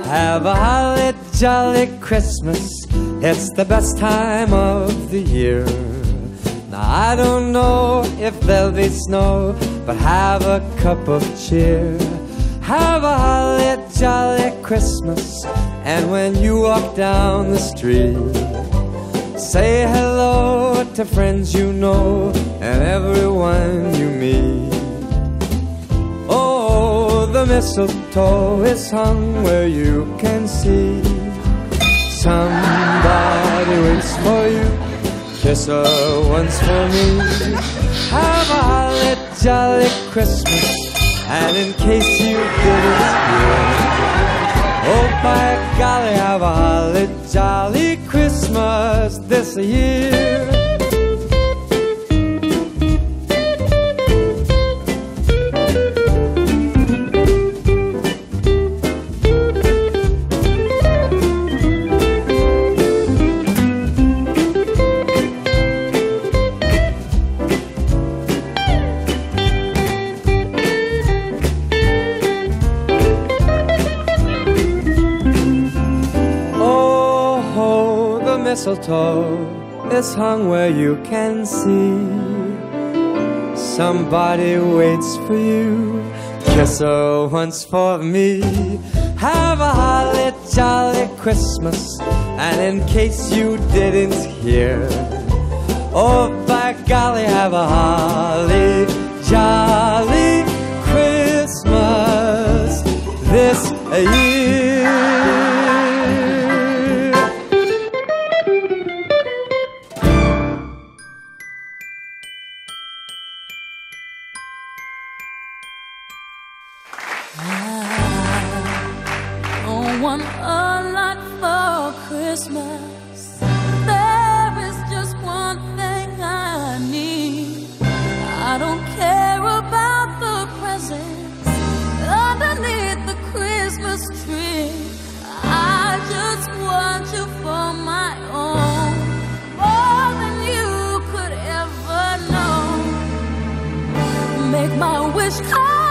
Have a holly jolly Christmas, it's the best time of the year. Now I don't know if there'll be snow, but have a cup of cheer. Have a holly jolly Christmas, and when you walk down the street, say hello to friends you know and everyone you meet. Oh, the mistletoe is hung where you can see. Somebody waits for you, kiss her once for me. Have a holly jolly Christmas, and in case you didn't hear, oh by golly, have a holly jolly Christmas this year. Mistletoe is hung where you can see. Somebody waits for you, kiss her once for me. Have a holly jolly Christmas, and in case you didn't hear, oh by golly, have a holly jolly Christmas this year. Want a lot for Christmas. There is just one thing I need. I don't care about the presents underneath the Christmas tree. I just want you for my own, more than you could ever know. Make my wish come